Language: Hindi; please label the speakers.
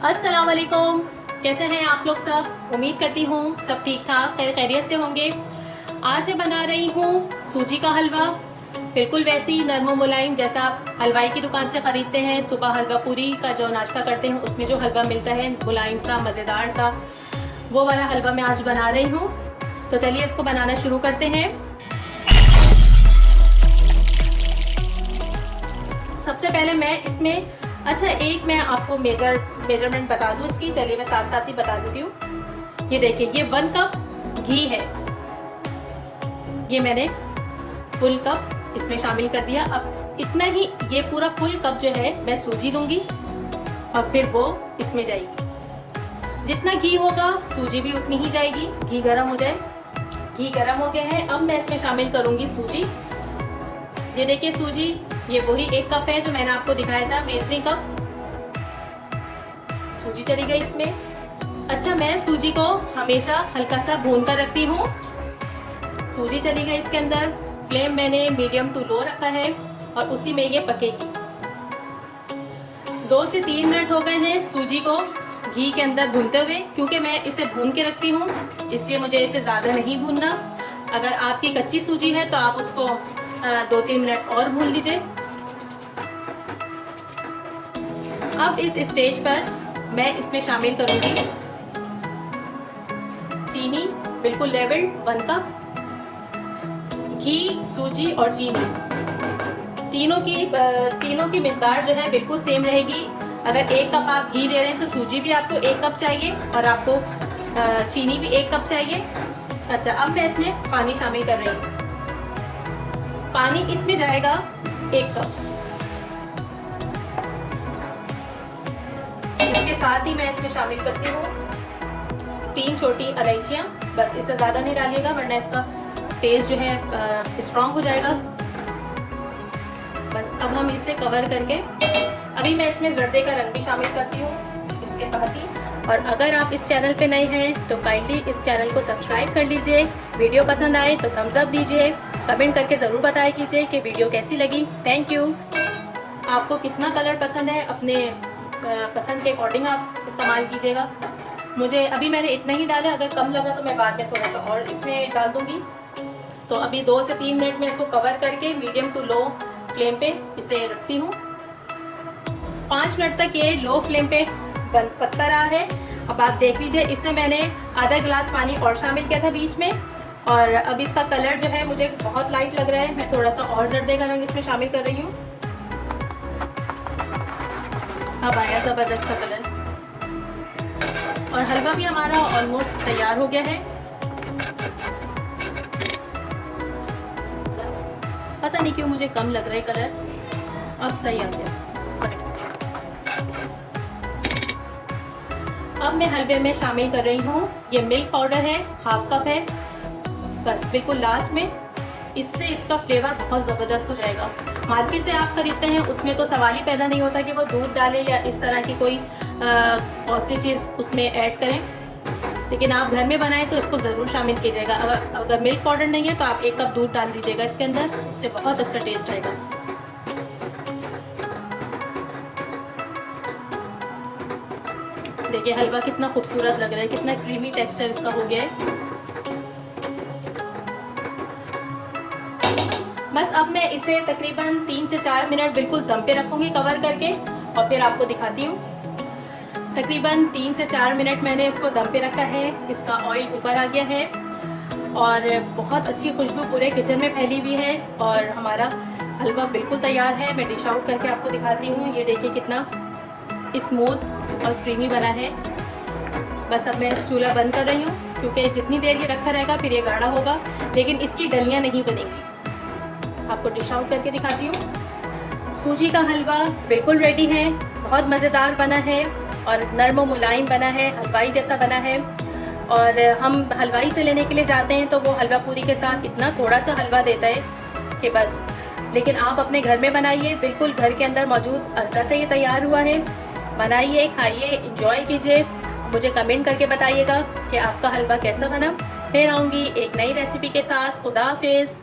Speaker 1: अस्सलाम वालेकुम। कैसे हैं आप लोग सब? उम्मीद करती हूँ सब ठीक ठाक खैरियत से होंगे। आज मैं बना रही हूँ सूजी का हलवा, बिल्कुल वैसी नरम मुलायम जैसा आप हलवाई की दुकान से ख़रीदते हैं। सुबह हलवा पूरी का जो नाश्ता करते हैं उसमें जो हलवा मिलता है मुलायम सा मज़ेदार सा, वो वाला हलवा मैं आज बना रही हूँ। तो चलिए इसको बनाना शुरू करते हैं। सबसे पहले मैं इसमें एक मैं आपको मेजरमेंट बता दूं इसकी। चलिए मैं साथ साथ ही बता देती हूँ। ये देखिए, ये 1 कप घी है, ये मैंने फुल कप इसमें शामिल कर दिया। अब इतना ही, ये पूरा फुल कप जो है मैं सूजी लूँगी और फिर वो इसमें जाएगी। जितना घी होगा सूजी भी उतनी ही जाएगी। घी गर्म हो जाए। घी गर्म हो गया है, अब मैं इसमें शामिल करूँगी सूजी। ये देखिए सूजी, ये वही 1 कप है जो मैंने आपको दिखाया था, मेजरिंग कप सूजी चली गई इसमें। अच्छा, मैं सूजी को हमेशा हल्का सा भून कर रखती हूँ। सूजी चली गई इसके अंदर। फ्लेम मैंने मीडियम टू लो रखा है और उसी में ये पकेगी। 2 से 3 मिनट हो गए हैं सूजी को घी के अंदर भूनते हुए। क्योंकि मैं इसे भून के रखती हूँ इसलिए मुझे इसे ज़्यादा नहीं भूनना। अगर आपकी कच्ची सूजी है तो आप उसको 2-3 मिनट और भून लीजिए। अब इस स्टेज पर मैं इसमें शामिल करूंगी चीनी, बिल्कुल लेवल्ड 1 कप। घी, सूजी और चीनी तीनों की मिकदार जो है बिल्कुल सेम रहेगी। अगर 1 कप आप घी ले रहे हैं तो सूजी भी आपको 1 कप चाहिए और आपको चीनी भी 1 कप चाहिए। अच्छा, अब मैं इसमें पानी शामिल कर रही हूँ। पानी इसमें जाएगा 1 कप। इसके साथ ही मैं इसमें शामिल करती हूँ 3 छोटी इलायचियाँ। बस इससे ज़्यादा नहीं डालिएगा वरना इसका टेस्ट जो है स्ट्रॉन्ग हो जाएगा। बस अब हम इसे कवर करके, अभी मैं इसमें जर्दे का रंग भी शामिल करती हूँ इसके साथ ही। और अगर आप इस चैनल पे नए हैं तो काइंडली इस चैनल को सब्सक्राइब कर लीजिए। वीडियो पसंद आए तो थम्स अप दीजिए। कमेंट करके ज़रूर बताया कीजिए कि वीडियो कैसी लगी। Thank you. आपको कितना कलर पसंद है अपने पसंद के अकॉर्डिंग आप इस्तेमाल कीजिएगा। मुझे अभी मैंने इतना ही डाला, अगर कम लगा तो मैं बाद में थोड़ा सा और इसमें डाल दूँगी। तो अभी 2 से 3 मिनट में इसको कवर करके मीडियम टू लो फ्लेम पे इसे रखती हूँ। 5 मिनट तक ये लो फ्लेम पे पकता रहा है। अब आप देख लीजिए, इसमें मैंने आधा गिलास पानी और शामिल किया था बीच में। और अब इसका कलर जो है मुझे बहुत लाइट लग रहा है। मैं थोड़ा सा और जर्दे का रंग इसमें शामिल कर रही हूँ। अब आया ज़बरदस्त सा कलर और हलवा भी हमारा ऑलमोस्ट तैयार हो गया है। पता नहीं क्यों मुझे कम लग रहा है कलर, अब सही आ गया। अब मैं हलवे में शामिल कर रही हूँ, ये मिल्क पाउडर है, 1/2 कप है। बस बिल्कुल लास्ट में, इससे इसका फ्लेवर बहुत ज़बरदस्त हो जाएगा। मार्केट से आप ख़रीदते हैं उसमें तो सवाल ही पैदा नहीं होता कि वो दूध डालें या इस तरह की कोई कॉस्टली चीज़ उसमें ऐड करें। लेकिन आप घर में बनाएं तो इसको ज़रूर शामिल कीजिएगा। अगर मिल्क पाउडर नहीं है तो आप 1 कप दूध डाल दीजिएगा इसके अंदर, इससे बहुत अच्छा टेस्ट आएगा। देखिए हलवा कितना खूबसूरत लग रहा है, कितना क्रीमी टेक्सचर इसका हो गया है। बस अब मैं इसे तकरीबन 3 से 4 मिनट बिल्कुल दम पे रखूँगी कवर करके और फिर आपको दिखाती हूँ। तकरीबन 3 से 4 मिनट मैंने इसको दम पे रखा है। इसका ऑयल ऊपर आ गया है और बहुत अच्छी खुशबू पूरे किचन में फैली हुई है और हमारा हलवा बिल्कुल तैयार है। मैं डिश आउट करके आपको दिखाती हूँ। ये देखिए कितना स्मूथ और क्रीमी बना है। बस अब मैं चूल्हा बंद कर रही हूँ क्योंकि जितनी देर ये रखा रहेगा फिर ये गाढ़ा होगा, लेकिन इसकी डलियाँ नहीं बनेंगी। आपको डिश आउट करके दिखाती हूँ। सूजी का हलवा बिल्कुल रेडी है, बहुत मज़ेदार बना है और नरम व मुलायम बना है, हलवाई जैसा बना है। और हम हलवाई से लेने के लिए जाते हैं तो वो हलवा पूरी के साथ इतना थोड़ा सा हलवा देता है कि बस। लेकिन आप अपने घर में बनाइए, बिल्कुल घर के अंदर मौजूद अज्जा से ये तैयार हुआ है। बनाइए, खाइए, इंजॉय कीजिए। मुझे कमेंट करके बताइएगा कि आपका हलवा कैसा बना। फिर आऊँगी एक नई रेसिपी के साथ। खुदा हाफिज़।